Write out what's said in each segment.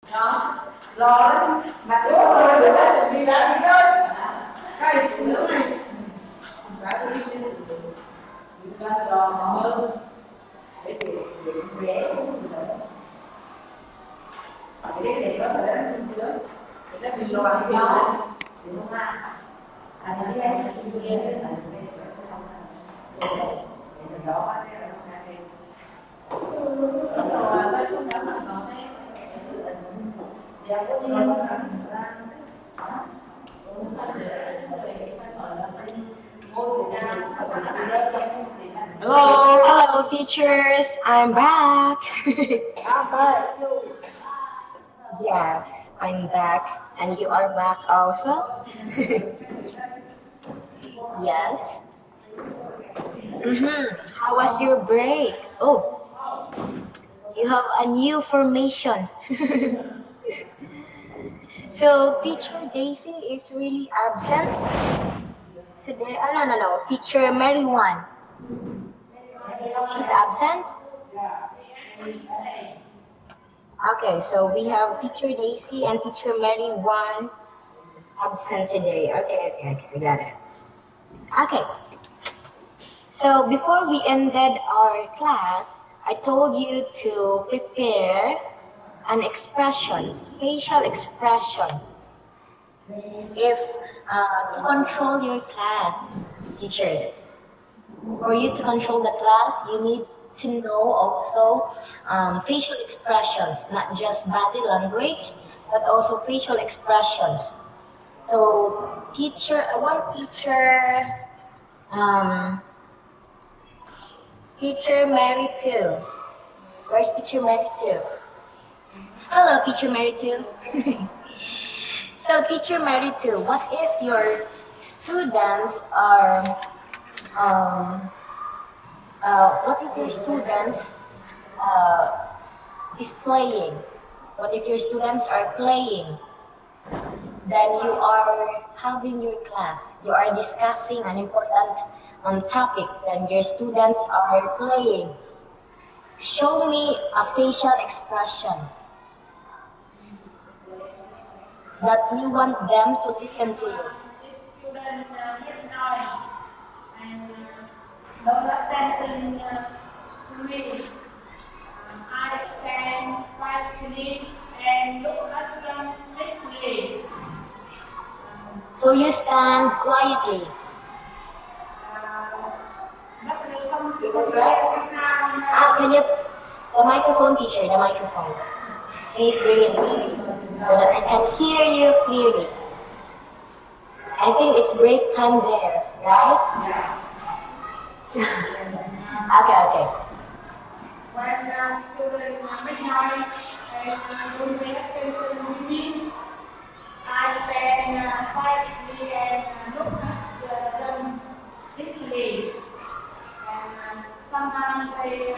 Đó rồi mà đúng rồi được đấy thì là gì thôi cái phụ nữ này phải đi lên đòn hơn để vẽ để đẹp đó là đến lớn để nó bị loạn thì không ha anh thấy cái kia cái này cái đó Hello, hello, teachers. I'm back. Yes, I'm back, and you are back also. Yes. How was your break? Oh, you have a new formation. So, teacher Daisy is really absent today. Oh, no. Teacher Mary One. She's absent. Okay, so we have Teacher Daisy and Teacher Mary One absent today. Okay, I got it. Okay. So before we ended our class, I told you to prepare an expression, facial expression. If to control your class, teachers, for you to control the class, you need to know also facial expressions, not just body language, but also facial expressions. So Teacher Mary too. Where's Teacher Mary too? Hello, Teacher Mary too. So Teacher Mary too, what if your students are is playing? What if your students are playing? Then you are having your class. You are discussing an important topic. Then your students are playing. Show me a facial expression that you want them to listen to you. Student make noise and don't attention to me. I stand quietly and look at them strictly. So you stand quietly. Is that right? Can you, the microphone, teacher, the microphone. Please bring it to me so that I can hear you clearly. I think it's break time there, right? Okay. When the student make noise and don't pay attention to me, I stand quietly and look at them strictly. And sometimes they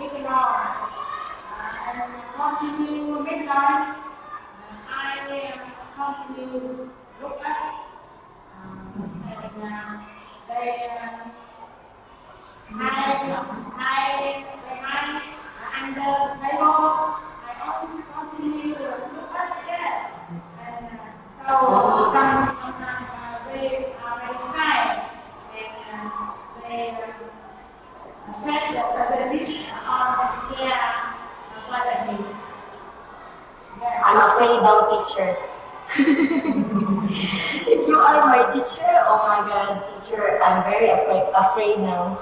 ignore and continue make noise. I continue look at and they I under table. I always continue to look at that, and so sometimes they are very silent and they set the seat on the chair quietly. I'm afraid now, teacher. If you are my teacher, oh my god, teacher, I'm very afraid now.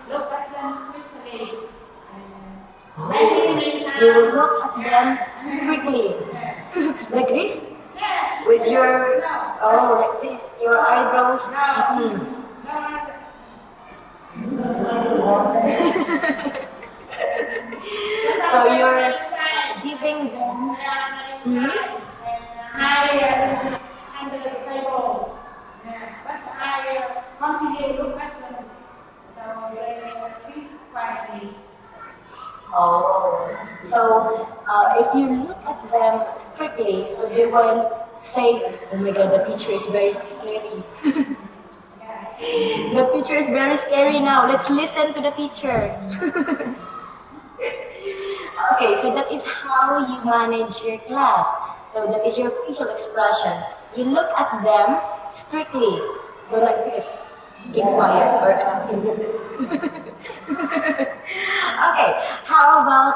Look at them strictly. You will look at them strictly. Like this? With your, like this, your eyebrows. So you're giving them. Under the table. But I continue to look at them. So they sit quietly. Oh, so if you look at them strictly, so they will say, "Oh my God, the teacher is very scary." The teacher is very scary now. Let's listen to the teacher. Okay, so that is how you manage your class. So that is your facial expression. You look at them strictly. So like this. Keep quiet or else. Okay, how about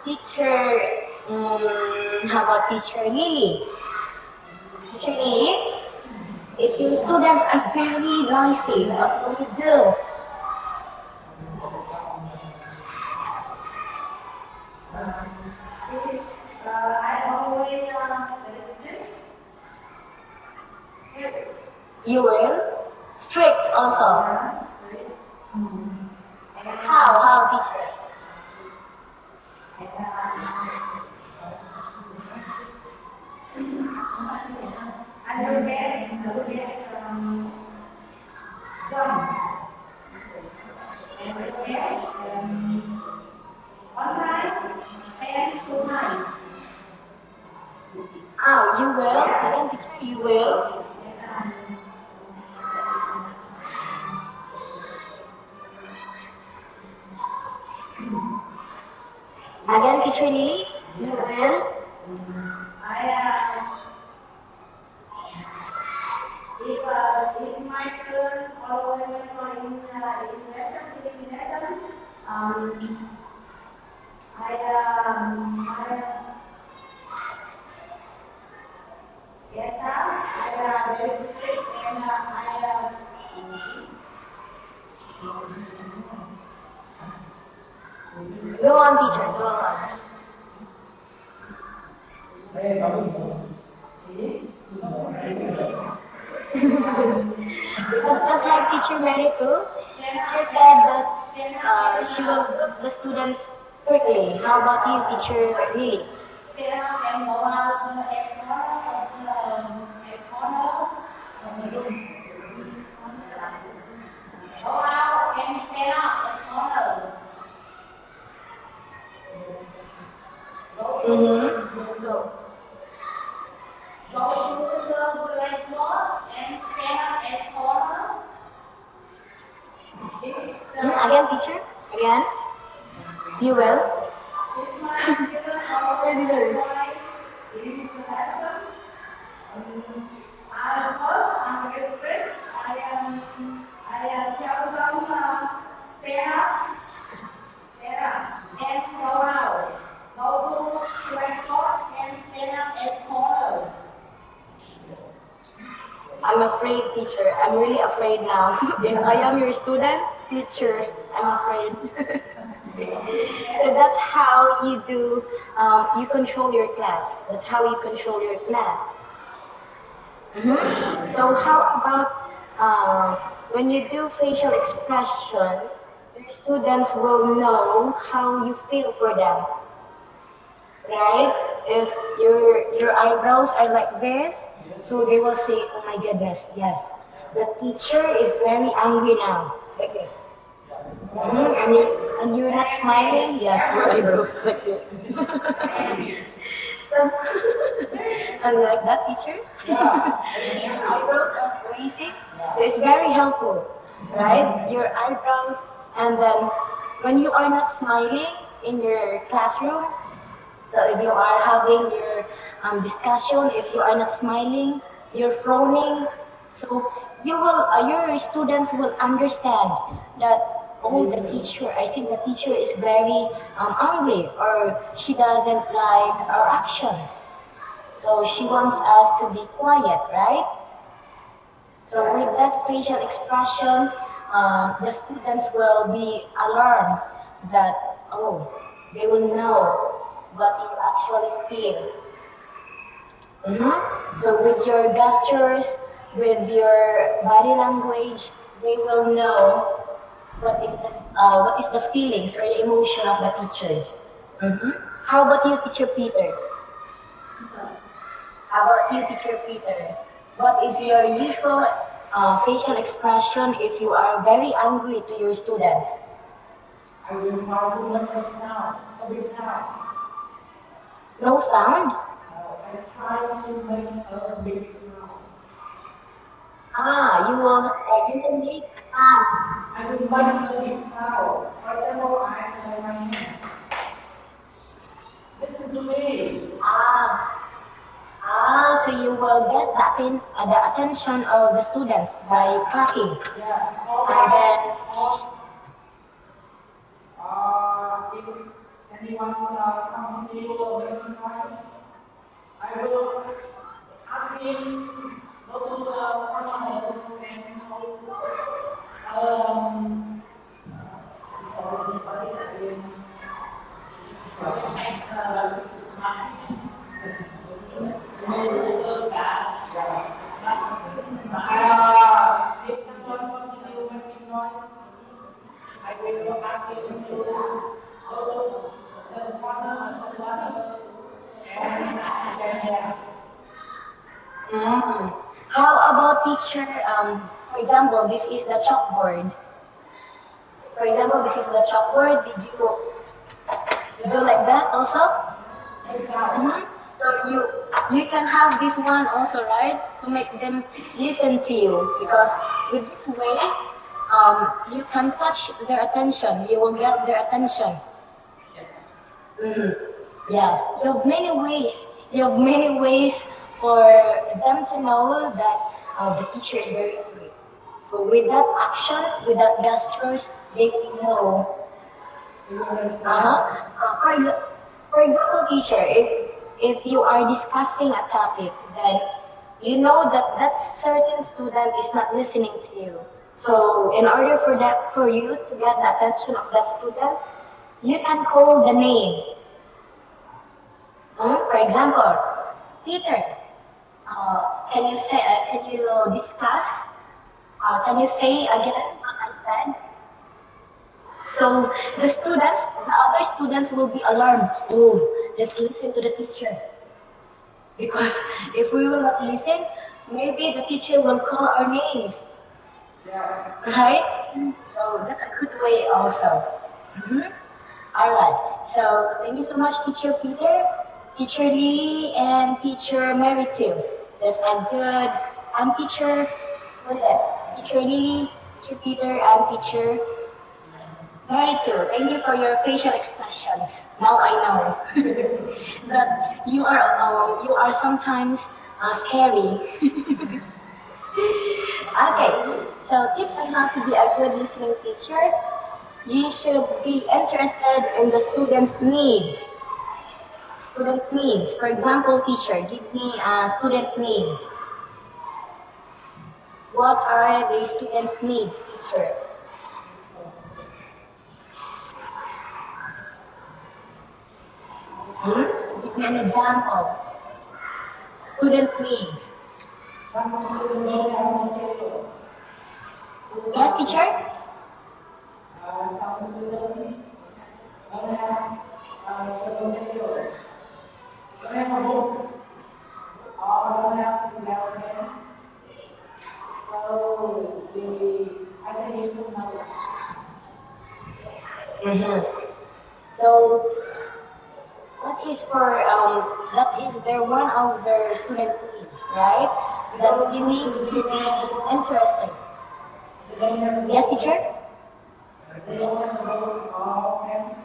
teacher? How about teacher Lily? Teacher Lily, if your students are very noisy, what will you do? I always listen. You will strict also. How teacher? I will get some. And I will get one time and two times. You will. Again, teacher, you will. Again, teacher Lily, you will. If my student always in lesson, yes, I very strict and Go on, teacher, go on. Because just like teacher Mary too, she said that she will put the students strictly. How about you, teacher Lily? stand up and go out to the corner. Go out and stand up as corner. So, Go to the blackboard and stand up as corner. again, teacher, again. You will. If my student always in the lesson, I'm very strict. I tell them stand up, and go out. Go to blackboard and stand up as corner. I'm afraid, teacher. I'm really afraid now. If I am your student, teacher, I'm afraid. So that's how you do, you control your class. That's how you control your class. So how about when you do facial expression, your students will know how you feel for them, right? If your eyebrows are like this, so they will say, "Oh my goodness, yes, the teacher is very angry now," like this. And you're not smiling, yes, your eyebrows like this. So, and like that, teacher, your eyebrows are raising, so it's very helpful, right? Your eyebrows, and then when you are not smiling in your classroom, so if you are having your discussion, if you are not smiling, you're frowning, so you will, your students will understand that, oh, the teacher, I think the teacher is very angry, or she doesn't like our actions. So she wants us to be quiet, right? So with that facial expression, the students will be alarmed that, oh, they will know what you actually feel. So with your gestures, with your body language, they will know what is the feelings or the emotion of the teachers. How about you, teacher Peter? How about you, teacher Peter? What is your usual facial expression if you are very angry to your students? I will try to make a sound, a big sound. No sound? I try to make a big sound. You will make a sound. I will make the sound. For example, I have my hand. Listen to me. So you will get the attention of the students by clapping. Yeah. And then, If anyone continue making noise, I will ask him go to the corner and if someone continue making noise, I will ask him to go to the corner of the class and stand there. how about teacher? For example, this is the chalkboard. For example, this is the chalkboard. Did you do like that also? Mhm. So you can have this one also, right? To make them listen to you, because with this way, you can touch their attention. You will get their attention. Mhm. Yes, you have many ways. You have many ways for them to know that the teacher is very angry. So with that actions, with that gestures, they will know. For example, teacher, if you are discussing a topic, then you know that that certain student is not listening to you. So in order for you to get the attention of that student, you can call the name. For example, Peter, can you say? Can you discuss? Can you say again what I said? So the other students will be alarmed. Oh, let's listen to the teacher. Because if we will not listen, maybe the teacher will call our names. Right? So that's a good way also. All right. So thank you so much, Teacher Peter, Teacher Lily, and Teacher Mary too. That's a good teacher. What is that? Teacher Lily, Teacher Peter, and Teacher Mary too. Thank you for your facial expressions. Now I know that you are sometimes scary. Okay, so tips on how to be a good listening teacher. You should be interested in the student's needs. Student needs. For example, teacher, give me student needs. What are the student's needs, teacher? Give me an example. Student needs. Some students don't have material. Yes, teacher? Some students don't have material. Don't have a book. Or don't have pens. So I think you should know that. So that is their one of their student needs, right? That you need to be interested. Yes, teacher? They don't have a book or pens.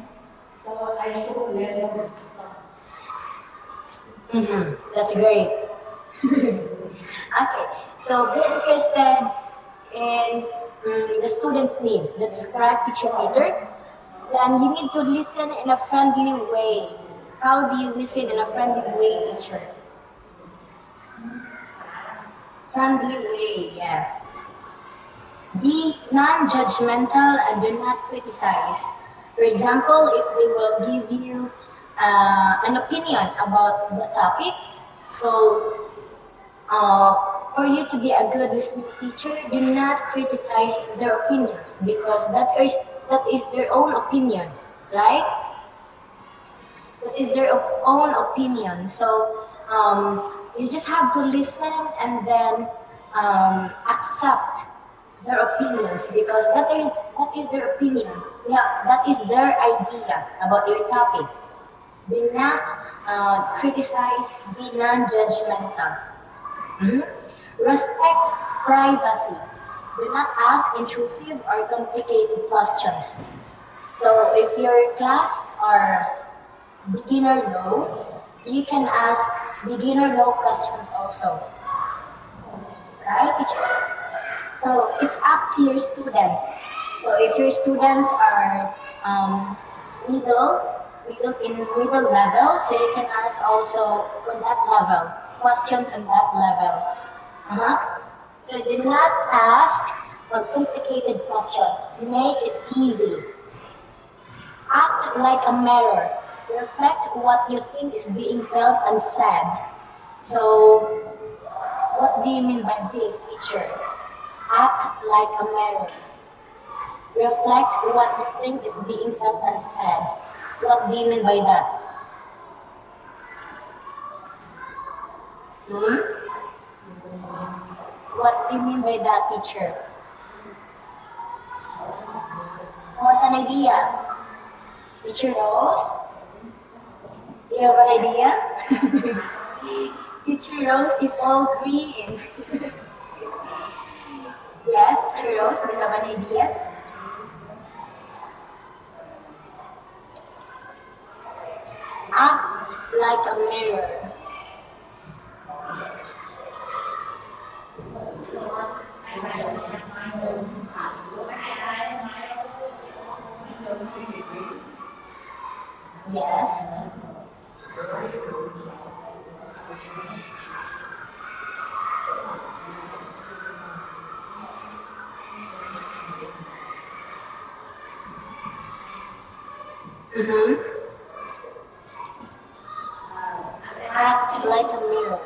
So I should let them. That's great. Okay, so be interested in the student's needs. That's correct, Teacher Peter. Then you need to listen in a friendly way. How do you listen in a friendly way, teacher? Friendly way, yes. Be non-judgmental and do not criticize. For example, if they will give you an opinion about the topic, so for you to be a good listening teacher, do not criticize their opinions, because that is their own opinion, right? That is their own opinion. So you just have to listen and then accept their opinions, because that is their opinion. Yeah, that is their idea about your topic. Do not criticize, be non-judgmental. Respect privacy. Do not ask intrusive or complicated questions. So if your class are beginner low, you can ask beginner low questions also. Right, teachers? So it's up to your students. So if your students are middle level, so you can ask also on that level, questions on that level. So do not ask complicated questions. Make it easy. Act like a mirror. Reflect what you think is being felt and said. So what do you mean by this, teacher? Act like a mirror. Reflect what you think is being felt and said. What do you mean by that? What do you mean by that, teacher? Who has an idea? Teacher Rose? Do you have an idea? Teacher Rose is all green. Yes, Teacher Rose, do you have an idea? Act like a mirror. Yes. Act like a mirror.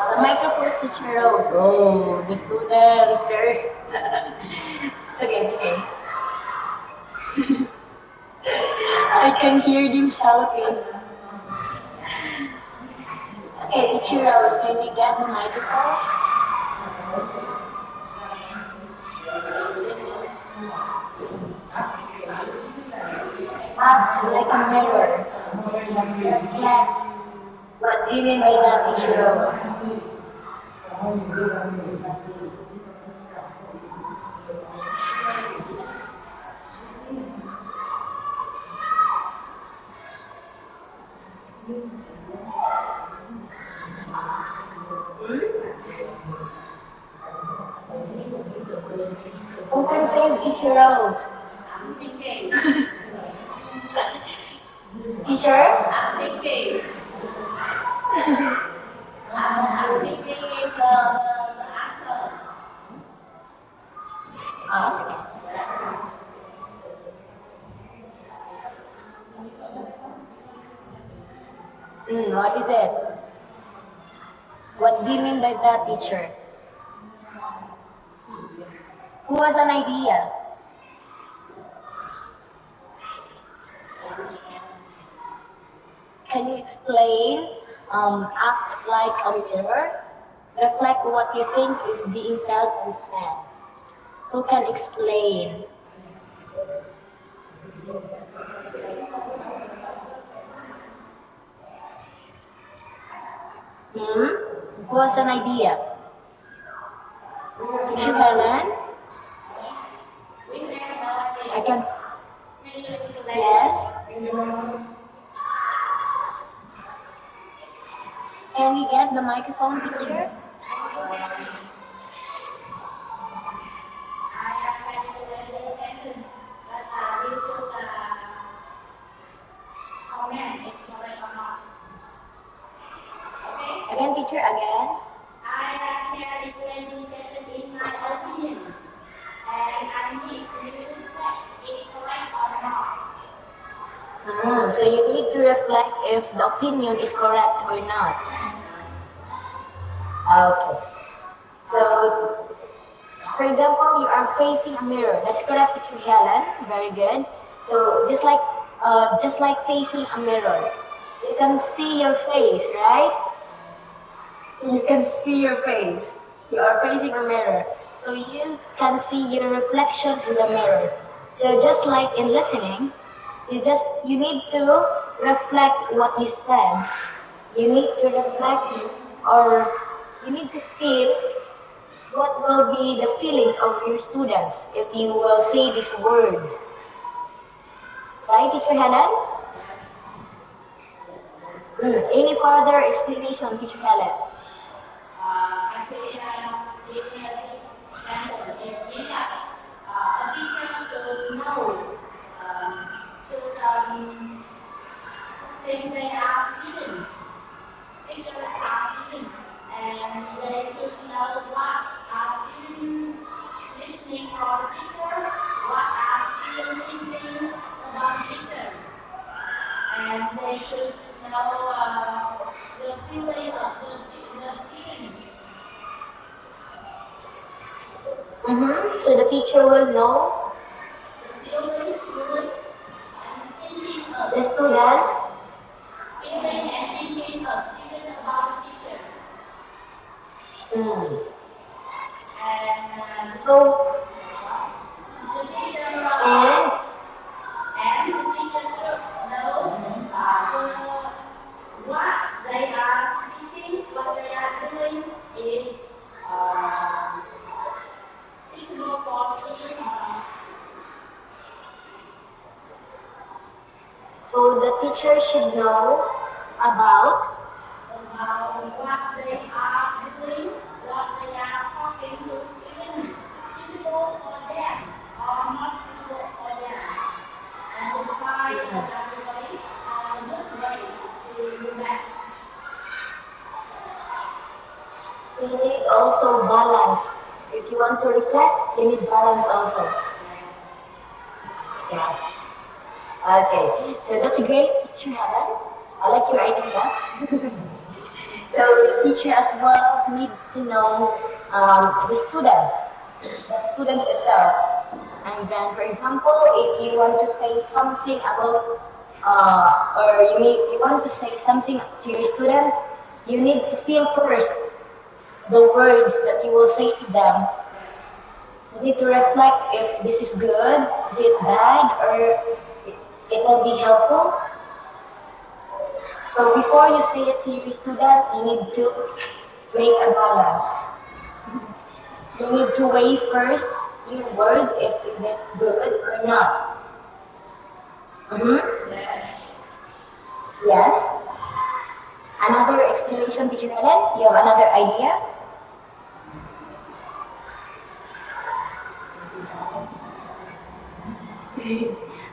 The microphone, Teacher Rose. Oh, the students there. It's okay, it's okay. I can hear them shouting. Okay, Teacher Rose, can you get the microphone? Act like a mirror. Reflect. What do you mean by that, Teacher Rose? Who can save Teacher Rose? Teacher? I'm thinking the answer. Ask. What is it? What do you mean by that, teacher? Who has an idea? Can you explain? Act like a mirror. Reflect what you think is being felt and said. Who can explain? Who has an idea? Teacher Helen? I can. Yes? Can we get the microphone, teacher? Again, teacher, again. I have here different sentence in my opinion, and I need to check if correct or not. So you need to reflect if the opinion is correct or not. Okay. So, for example, you are facing a mirror. That's correct, teacher Helen. Very good. So just like facing a mirror, you can see your face, right? You can see your face. You are facing a mirror. So you can see your reflection in the mirror. So just like in listening, you need to reflect what you said. You need to reflect, or you need to feel what will be the feelings of your students if you will say these words. Right, Teacher Helen? Any further explanation, Teacher Helen? Actually, if we have this example, if a teacher should know, think they are students. Teachers are students, and they should know what are students listening for the teacher, what are students thinking about the teacher, and they should know the feeling of the student. So the teacher will know The feeling, and thinking of the students. feeling and thinking of students about the teacher. And So, the teacher and and the teacher should know what they are speaking, what they are doing is suitable for students or not. so the teacher should know about What they are doing, what they are talking to students, suitable for them or not suitable for them, and to find another way, this way to do that. so you need also balance. If you want to reflect, you need balance also. Yes. Okay. So that's great, Teacher Helen. I like your idea. So the teacher as well needs to know the students itself. And then, for example, if you want to say something about, or you want to say something to your student, you need to feel first the words that you will say to them. You need to reflect if this is good, is it bad, or it will be helpful. So before you say it to your students, you need to make a balance. You need to weigh first your word if is it good or not. Yes. Another explanation, Teacher Helen? You have another idea?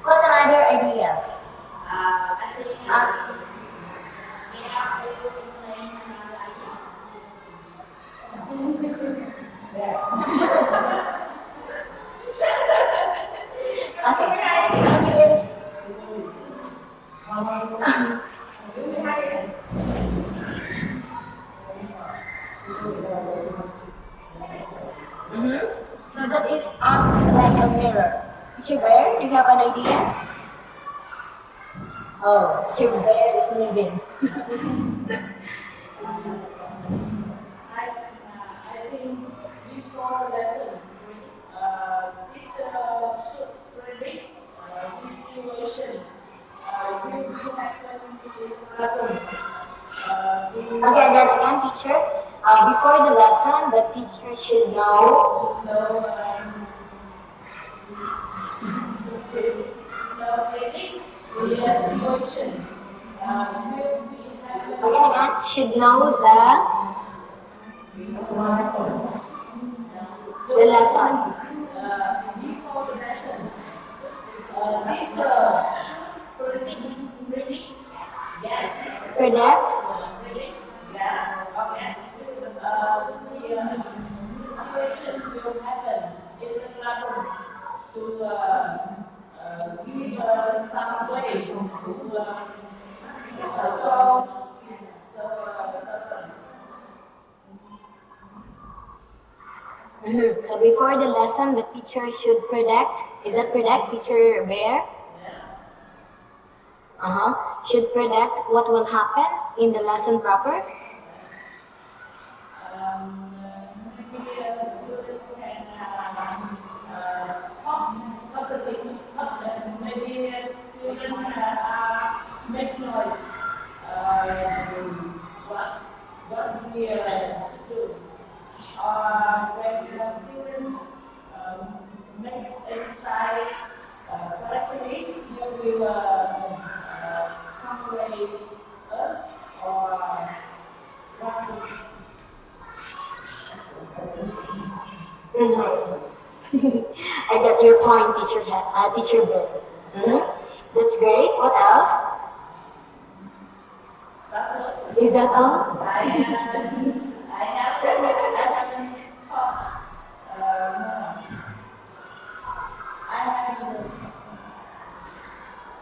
What's another idea? I think Act. we are able to explain another idea. Okay. Anyways. So that is act like a mirror. Teacher Bear, do you have an idea? Oh, Teacher Bear is moving. I think before lesson, teacher should predict situation will be happen in classroom. Okay, again, teacher. Before the lesson, the teacher should know. Predict the situation will be happen. Again, should know the lesson. Before the lesson, teacher should predict, yes, Predict. predict, yeah, okay. The situation will happen in the classroom to give some way to solve. So before the lesson, the teacher should predict. Is that predict, Teacher Bear? Should predict what will happen in the lesson proper. thing maybe children make noise. What we should do. When the student make exercise correctly, you will accommodate us or what I got your point, teacher Ben. That's great. What else? Is that all? I haven't taught. I haven't.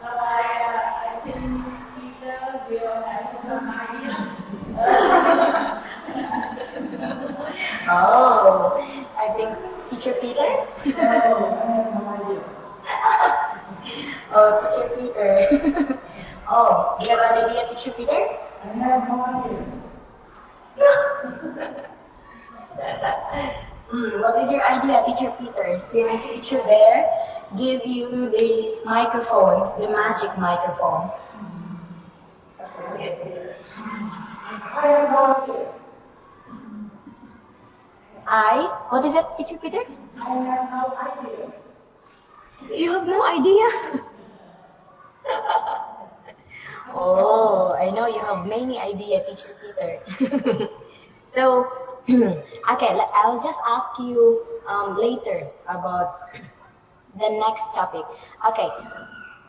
So I think Peter will have some idea. Oh, I think teacher Peter? No, I have no idea. Oh, teacher Peter. Oh, you have an idea, teacher Peter? I have no idea. What is your idea, teacher Peter? Since teacher Bear give you the microphone, the magic microphone. I have no idea. What is it, teacher Peter? I have no ideas. You have no idea. Oh, I know you have many ideas, teacher Peter. So, okay, I'll just ask you later about the next topic. Okay,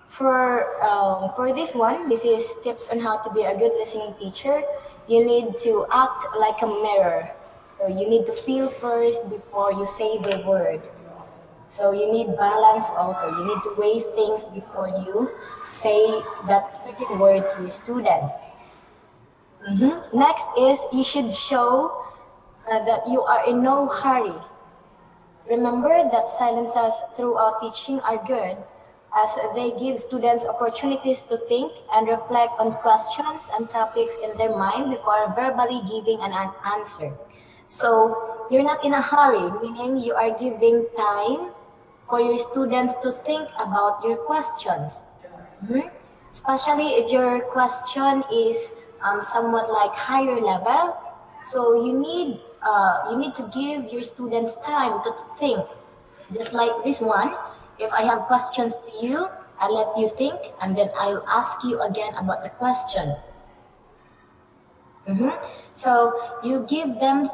for this one, this is tips on how to be a good listening teacher. You need to act like a mirror. So you need to feel first before you say the word. So you need balance also. You need to weigh things before you say that certain word to your students. Next is you should show that you are in no hurry. Remember that silences throughout teaching are good as they give students opportunities to think and reflect on questions and topics in their mind before verbally giving an answer. So you're not in a hurry, meaning you are giving time for your students to think about your questions. Especially if your question is somewhat like higher level, so you need to give your students time to think. Just like this one, if I have questions to you, I'll let you think and then I'll ask you again about the question. So you give the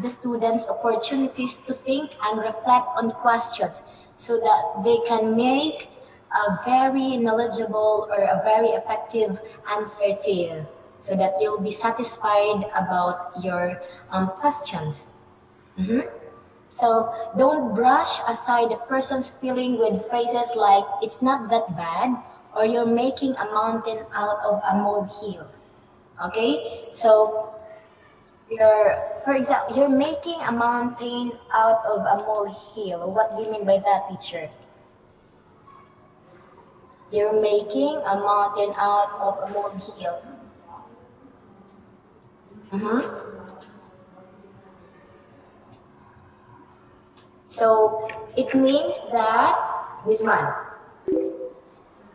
students opportunities to think and reflect on questions so that they can make a very knowledgeable or a very effective answer to you, so that you'll be satisfied about your questions. So don't brush aside the person's feeling with phrases like "it's not that bad" or "you're making a mountain out of a molehill." Okay, so for example, you're making a mountain out of a molehill. What do you mean by that, teacher? You're making a mountain out of a molehill. So it means that this one,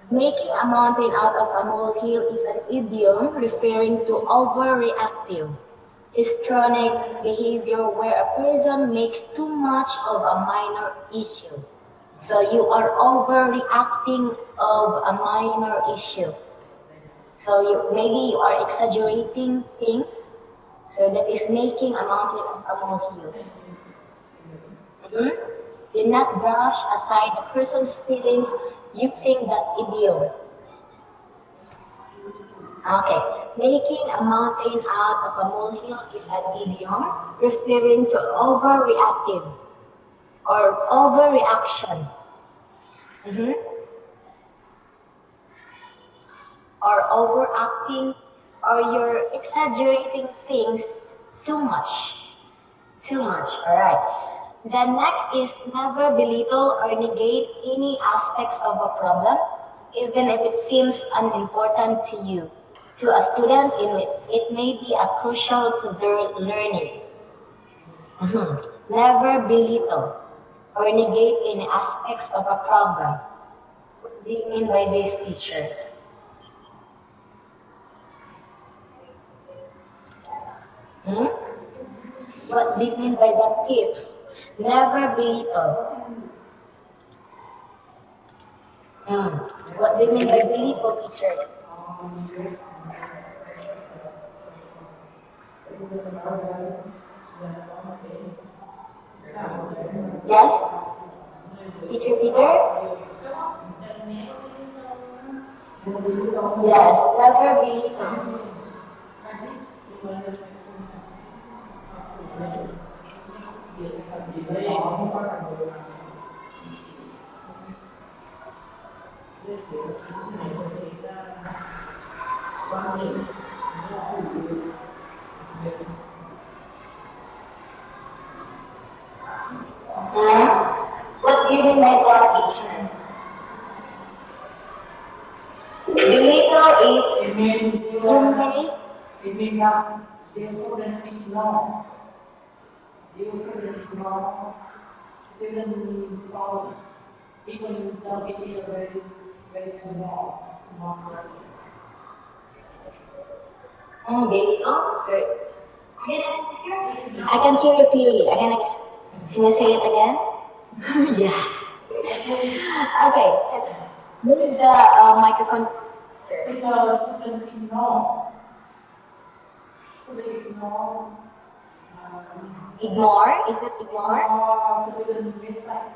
making a mountain out of a molehill is an idiom referring to overreactive, histrionic behavior where a person makes too much of a minor issue. So you are overreacting of a minor issue. So maybe you are exaggerating things, so that is making a mountain of a molehill. Do not brush aside the person's feelings using that idiom. Okay, making a mountain out of a molehill is an idiom referring to overreactive or overreaction. Or overacting, or you're exaggerating things too much. Alright. Then next is never belittle or negate any aspects of a problem, even if it seems unimportant to you. To a student, it may be crucial to their learning. Never belittle. or negate any aspects of a problem. What do you mean by this, teacher? Hmm? What do you mean by that tip? Never belittle. Hmm. What do you mean by belittle, teacher? Yes? Teacher Peter? Yes, never belittle. Hmm? What do you mean by that, teacher? Belittle is It means you make. it means that they shouldn't ignore. They shouldn't ignore student problem. Even though it is a very small problem. Belittle? Good. I can hear you clearly. Again. Can you say it again? Yes. Okay. Move the microphone. Teacher shouldn't ignore. Shouldn't ignore. Ignore? Is it ignore? Student mistake.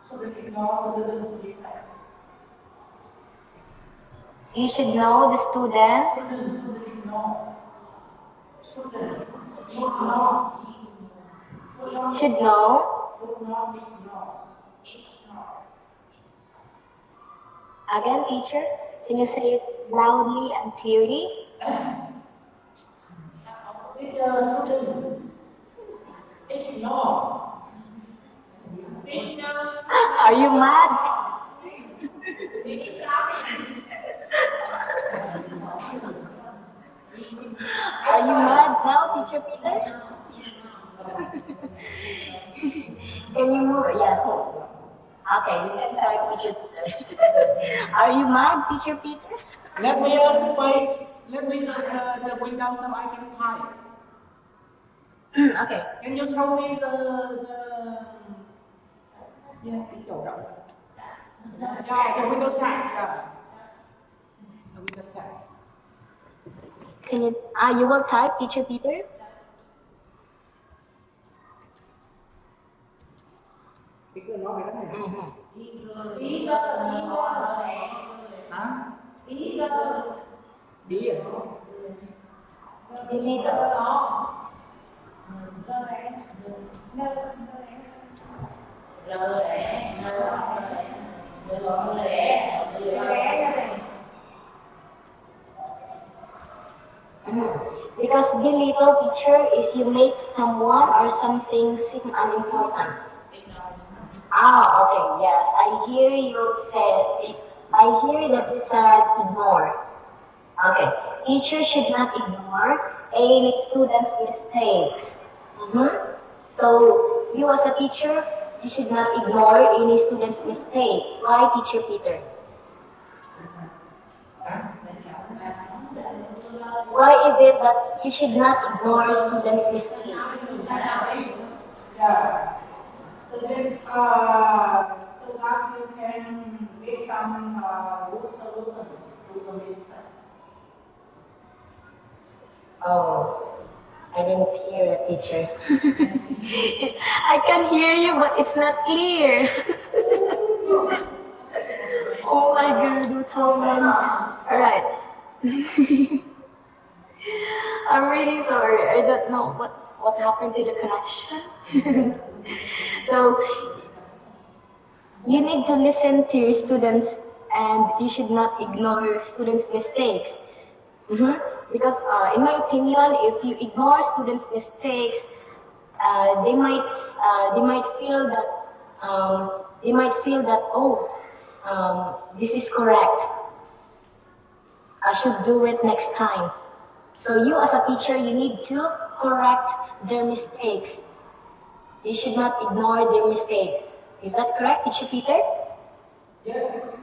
Shouldn't ignore student mistake. You should know the students. Shouldn't ignore. Shouldn't. Should not. Should know. Should not ignore. Again, teacher, can you say it loudly and clearly? Teacher shouldn't ignore. Teacher Are you mad? Are you mad now, teacher Peter? Yes. Can you move? Yes. Okay, you can type teacher Peter. Are you mad, teacher Peter? Let me wait. Let me the window so I can type. Okay. Can you show me the cái chỗ rộng? Yeah, the window chat. Yeah. The window chat. Can you? You will type, teacher Peter. Cái cứ nói về cái này. Ý cơ. Hả? Ý cơ. Đi à? Belittle. Because belittle, teacher, is you make someone or something seem unimportant. Okay, yes. I hear you said, I hear that you said ignore. Okay, teacher should not ignore any student's mistakes. So, you as a teacher, you should not ignore any student's mistake. Why, teacher Peter? Why is it that you should not ignore students' mistakes? Yeah. So then, so that you can make some good solution to the mistake. Oh, I didn't hear it, teacher. I can hear you, but it's not clear. Oh my God, what happened? All right. I'm really sorry. I don't know what happened to the connection. So, you need to listen to your students and you should not ignore your students' mistakes. Because in my opinion, if you ignore students' mistakes, they might feel that this is correct. I should do it next time. So you as a teacher, you need to correct their mistakes. You should not ignore their mistakes. Is that correct, Teacher Peter? Yes.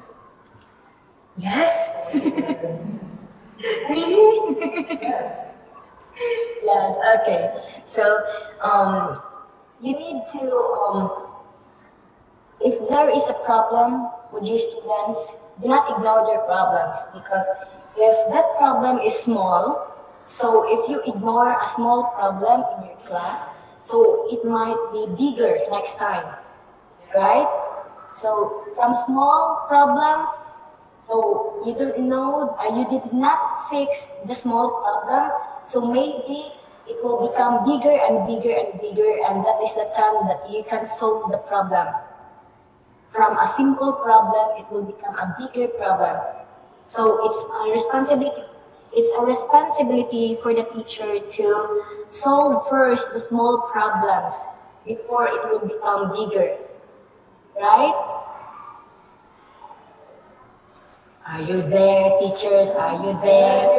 Yes. Really? Yes. Yes. Okay. So, you need to if there is a problem with your students, do not ignore their problems, because if that problem is small, so if you ignore a small problem in your class, so it might be bigger next time, right? So from small problem, so you don't know, you did not fix the small problem, so maybe it will become bigger and bigger and bigger, and that is the time that you can solve the problem. From a simple problem, it will become a bigger problem. So it's a responsibility. It's a responsibility for the teacher to solve first the small problems before it will become bigger, right? Are you there, teachers? Are you there?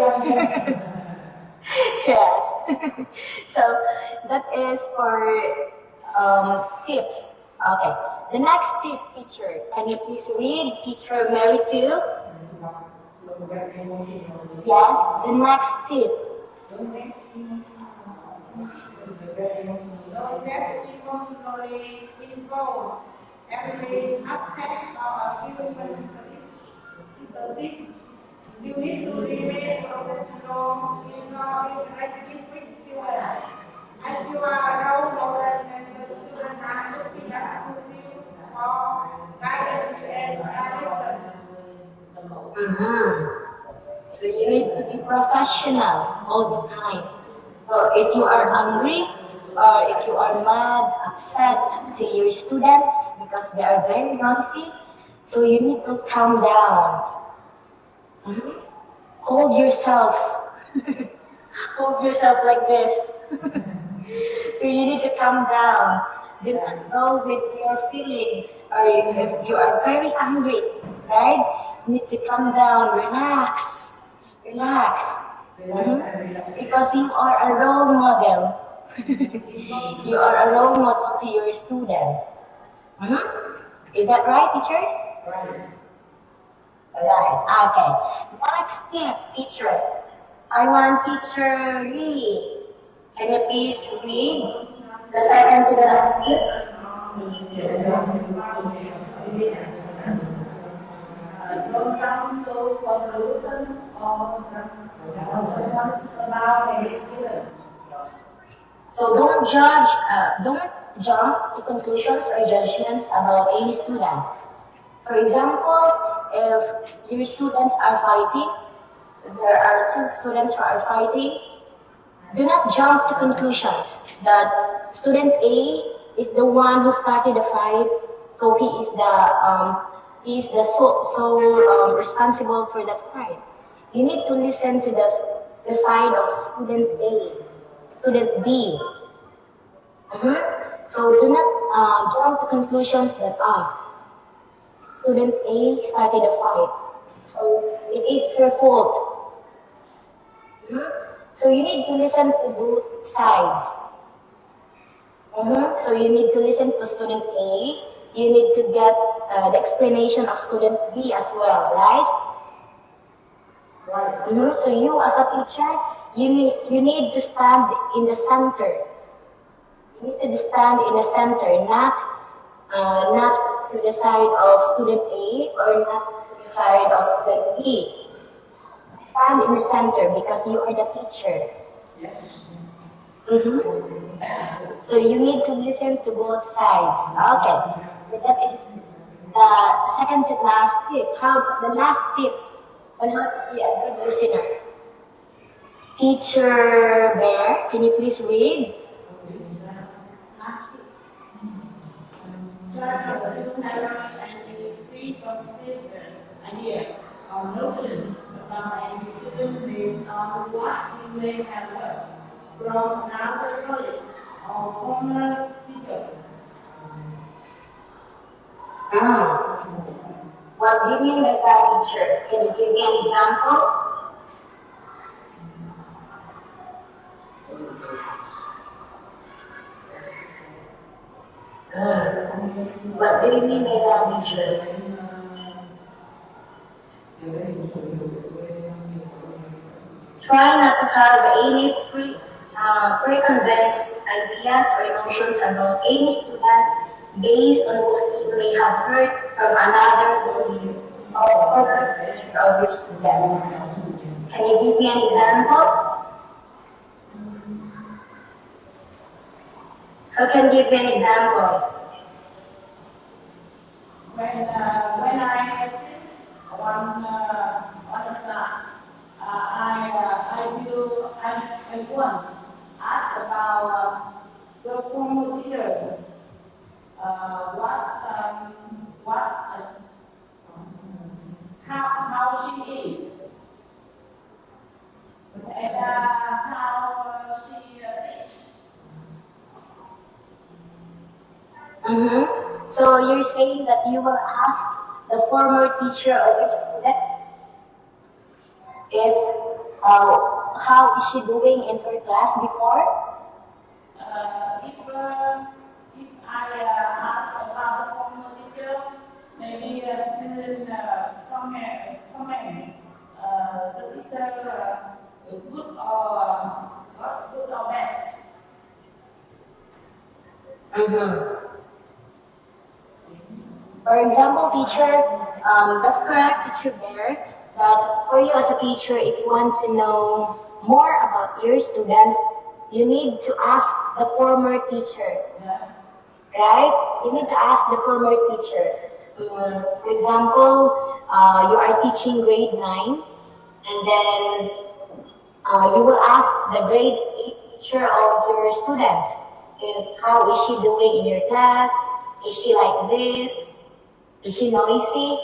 Yes. So that is for tips. Okay. The next tip, teacher. Can you please read Teacher Mary 2? Yes. The next tip. Don't get emotionally involved. Every aspect of a human sympathy. You need to remain professional in your interacting with students. As you are a role model and the students are looking up to you for guidance and direction. So you need to be professional all the time. So if you are angry or if you are mad, upset to your students because they are very noisy, so you need to calm down. Hold yourself. Hold yourself like this. So you need to calm down. Do not go with your feelings. Or if you are very angry, right? You need to calm down. Relax. Relax. Because you are a role model. You are a role model to your student. Is that right, teachers? Right. Right. Okay. Next tip, teacher. I want teacher Lily. Can you please read the second to the last tip? Don't jump to conclusions or judgments about any students. So don't jump to conclusions or judgments about any students. For example, if your students are fighting, there are two students who are fighting, do not jump to conclusions that student A is the one who started the fight, so he is the sole responsible for that fight. You need to listen to the side of student A, student B. So do not jump to conclusions that student A started a fight, so it is her fault. So you need to listen to both sides. So you need to listen to student A. You need to get the explanation of student B as well, right? Right. So you as a teacher, you need to stand in the center. You need to stand in the center, not to the side of student A or not to the side of student B. Stand in the center because you are the teacher. So you need to listen to both sides. Okay, so that is the second to last tip. How about the last tips on how to be a good listener? Teacher Bear, can you please read? Try to have any preconceived idea or notions about any student based on what you may have heard from another colleague or former teacher. What do you mean by that, teacher? Can you give me an example? What do you mean by that, teacher? Try not to have any preconceived ideas or notions about any student based on what you may have heard from another bully or teacher of your students. Can you give me an example? How can you give me an example? When I this one class, I once asked about the former teacher, how she is, and how she teach. So you're saying that you will ask the former teacher of your student if how is she doing in her class before? If I ask about the former teacher, maybe a student comment the teacher good or not good or bad. For example, teacher, that's correct, teacher Bear, that for you as a teacher, if you want to know more about your students, you need to ask the former teacher, right? You need to ask the former teacher. For example, you are teaching grade 9, and then you will ask the grade 8 teacher of your students if how is she doing in your class, is she like this, is she noisy?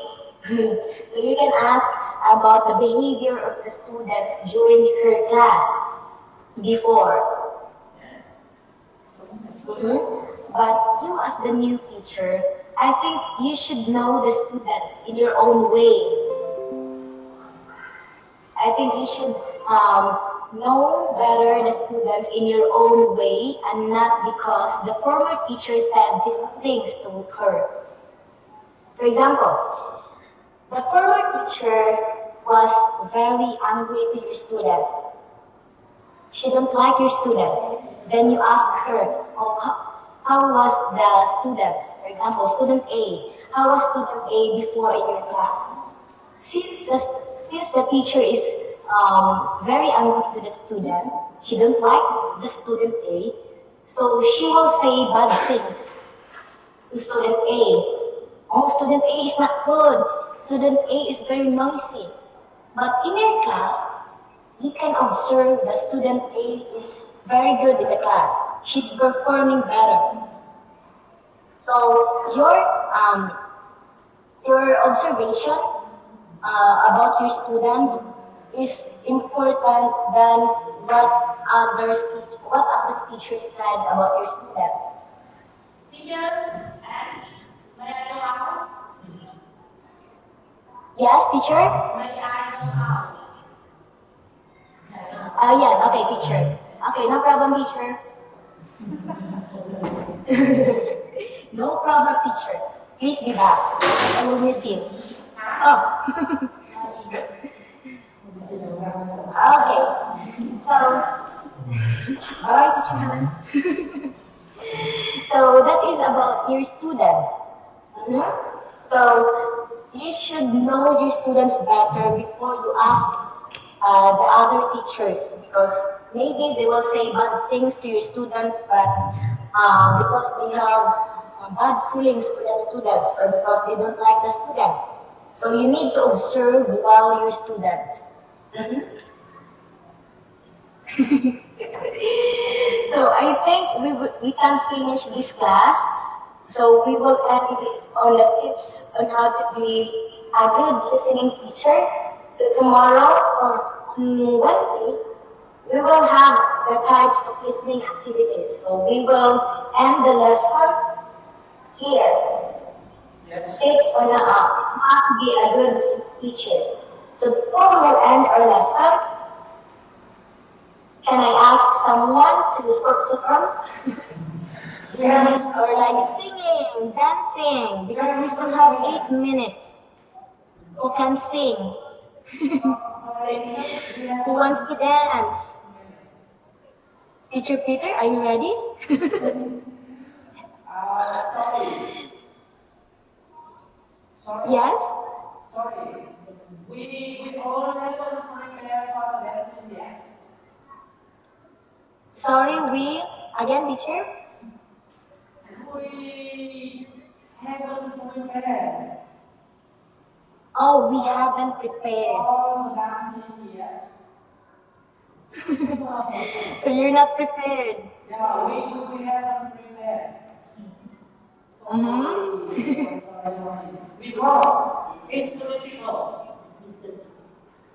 So you can ask about the behavior of the students during her class before. But you as the new teacher, I think you should know the students in your own way. I think you should know better the students in your own way and not because the former teacher said these things to her. For example, the former teacher was very angry to your student. She don't like your student. Then you ask her, oh, how was the student? For example, student A. How was student A before in your class? Since the teacher is very angry to the student, she don't like the student A, so she will say bad things to student A. Oh, student A is not good. Student A is very noisy. But in your class, you can observe that student A is very good in the class. She's performing better. So your observation about your students is important than what other teachers said about your students. Teachers, and may I go out? Yes, teacher? May I go out? Yes, okay, teacher. Okay, no problem, teacher. No problem, teacher. Please be back. I will miss you. Oh. Okay. So, alright, teacher Helen. So that is about your students. So you should know your students better before you ask the other teachers, because maybe they will say bad things to your students, but because they have bad feelings for their students, or because they don't like the student. So you need to observe well your students. So I think we can finish this class. So we will end on the tips on how to be a good listening teacher. So tomorrow or on Wednesday, we will have the types of listening activities. So we will end the lesson here. Tips on how to be a good listening teacher. So before we will end our lesson, can I ask someone to perform? We have Or like singing, dancing, because we still have 8 minutes. Who can sing? Who wants to dance? Teacher Peter, are you ready? sorry. Sorry. Yes? Sorry. We all haven't prepared for the dancing yet. Sorry, we, again, teacher? We haven't prepared Oh, we haven't prepared. all the dancing yet. So you're not prepared. Yeah, we haven't prepared. Because it's too difficult.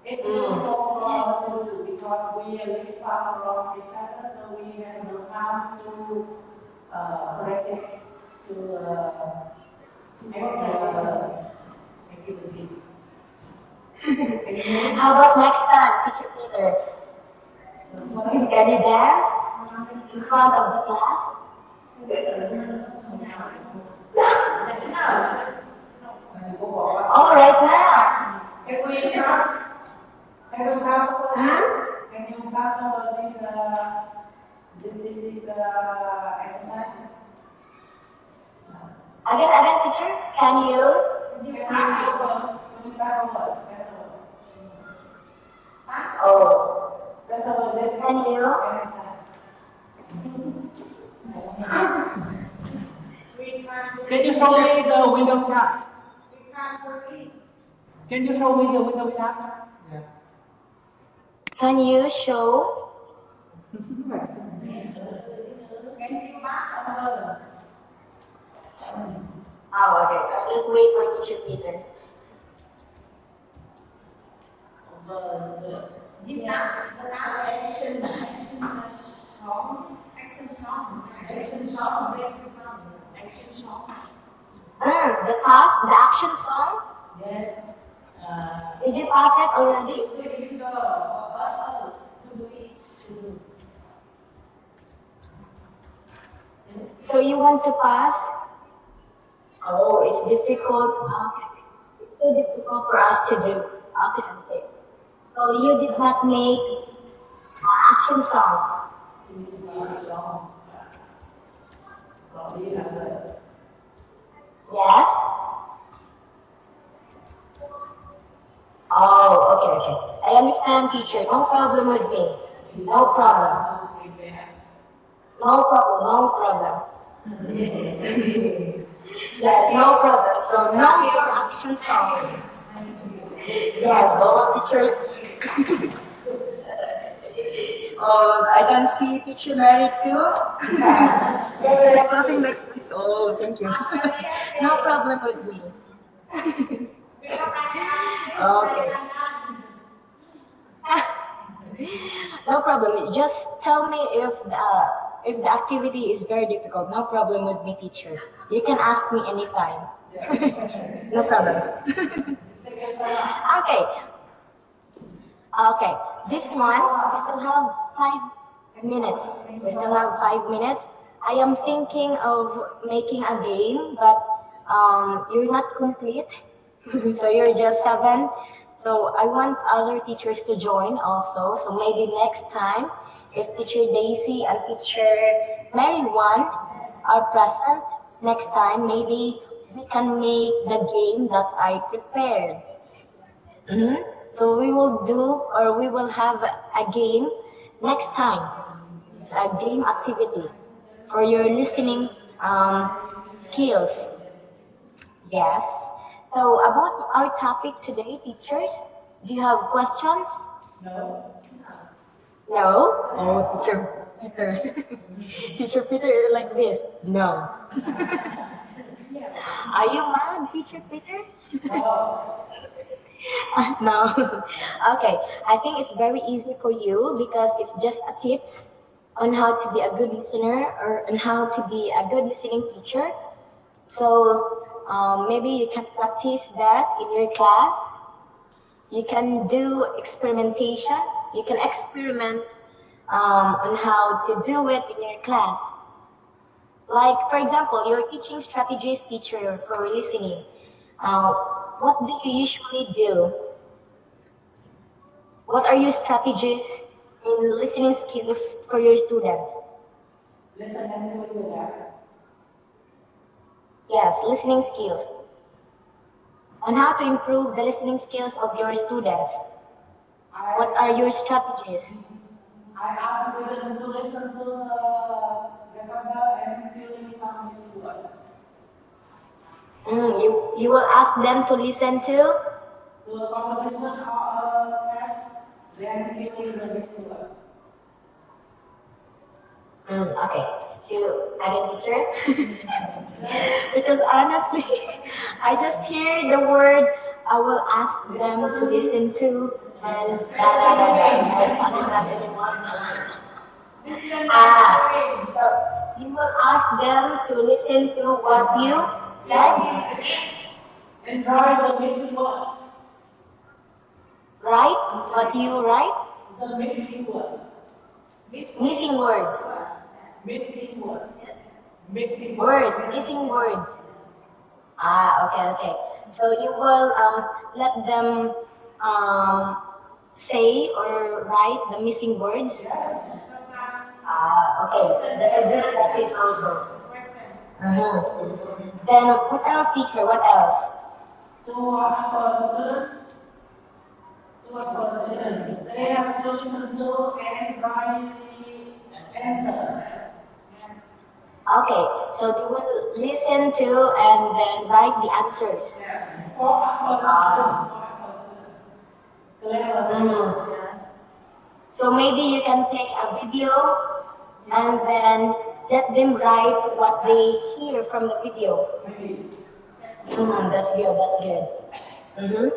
It's too difficult for us to do because we live far from each other, so we have no time to practice to activity. How about next time, Teacher Peter? Can you dance in front of the class? Oh, right now. Can we pass? Can we pass over this? Can you pass over this exercise? Again, teacher, can you? Can we pass over? Oh, Pass over this can you? exercise. Can you show me the window chart? Can you show me the window chart? Yeah. Can you show? Oh, okay. I'll just wait for Teacher Peter. The task, the action song. Yes. Did you pass it already? It's too difficult for us to do it. So you want to pass? Oh, it's difficult. Okay. It's too difficult for us to do. Okay. So you did not make an action song. Yes? Oh, okay. I understand, teacher. No problem with me. No problem. No problem. Yes, no problem. So no more action songs. Yes, teacher. Oh, I can see Teacher Mary too. Yes, clapping like this. Oh, thank you. No problem with me. Okay. No problem. Just tell me if the activity is very difficult. No problem with me, teacher. You can ask me anytime. No problem. Okay. Okay. This one, we still have 5 minutes. I am thinking of making a game, but you're not complete. So you're just 7. So I want other teachers to join also. So maybe next time, if Teacher Daisy and Teacher Mary 1 are present, next time maybe we can make the game that I prepared. So we will have a game next time. It's a game activity for your listening skills. Yes. So about our topic today, teachers, do you have questions? No. No? Oh, Teacher Peter. Teacher Peter is like this. No. Are you mad, Teacher Peter? No. Okay. I think it's very easy for you because it's just a tips on how to be a good listener or on how to be a good listening teacher. So maybe you can practice that in your class. You can do experimentation. You can experiment on how to do it in your class. Like, for example, you're teaching strategies teacher for listening. Uh, what do you usually do? What are your strategies in listening skills for your students? Listen and do that. Yes, listening skills. And how to improve the listening skills of your students. What are your strategies? I ask them to listen to the recorder and feeling some missing words. You will ask them to listen to? To a conversation or a test, then feeling the missing words. Okay. So, again, teacher? Because honestly, I just hear the word I will ask them to listen to and I don't understand anymore. So you will ask them to listen to what you said, And try the missing words. right? What you write? The missing words. Missing words. Missing words. Missing Words, missing words. Okay. So you will let them say or write the missing words. Okay, that's a good practice also. Then what else, teacher? What else? To a person, they have to listen to and write the answers. Okay, so they will listen to and then write the answers. For a person. So maybe you can play a video and then let them write what they hear from the video. That's good, that's good.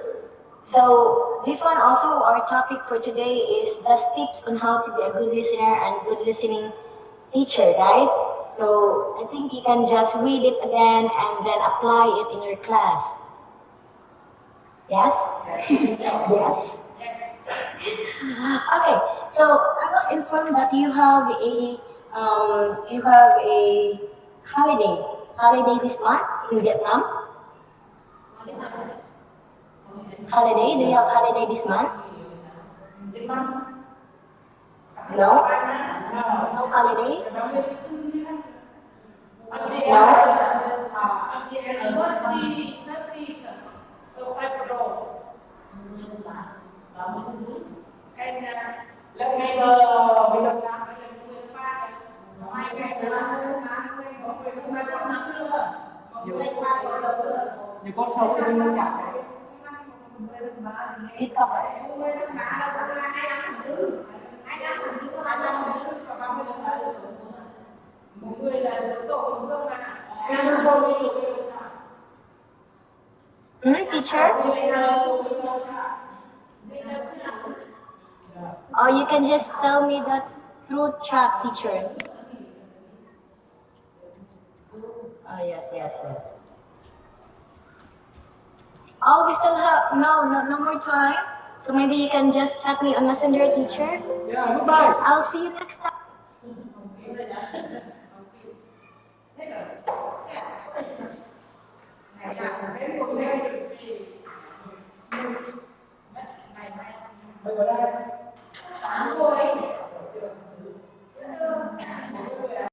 So this one also, our topic for today is just tips on how to be a good listener and good listening teacher, right? So I think you can just read it again and then apply it in your class. Yes? Yes. Okay, so I was informed that you have a holiday this month in Vietnam. Holiday? Do you have holiday this month? No? No holiday? No? Let me go. You có sâu cái bên chặt này. Ít không ạ? Teacher? Or you can just tell me that through chat, teacher. Oh, yes. Oh, we still have, no more time. So maybe you can just chat me on Messenger, teacher. Yeah, goodbye. I'll see you next time. Bây giờ đây.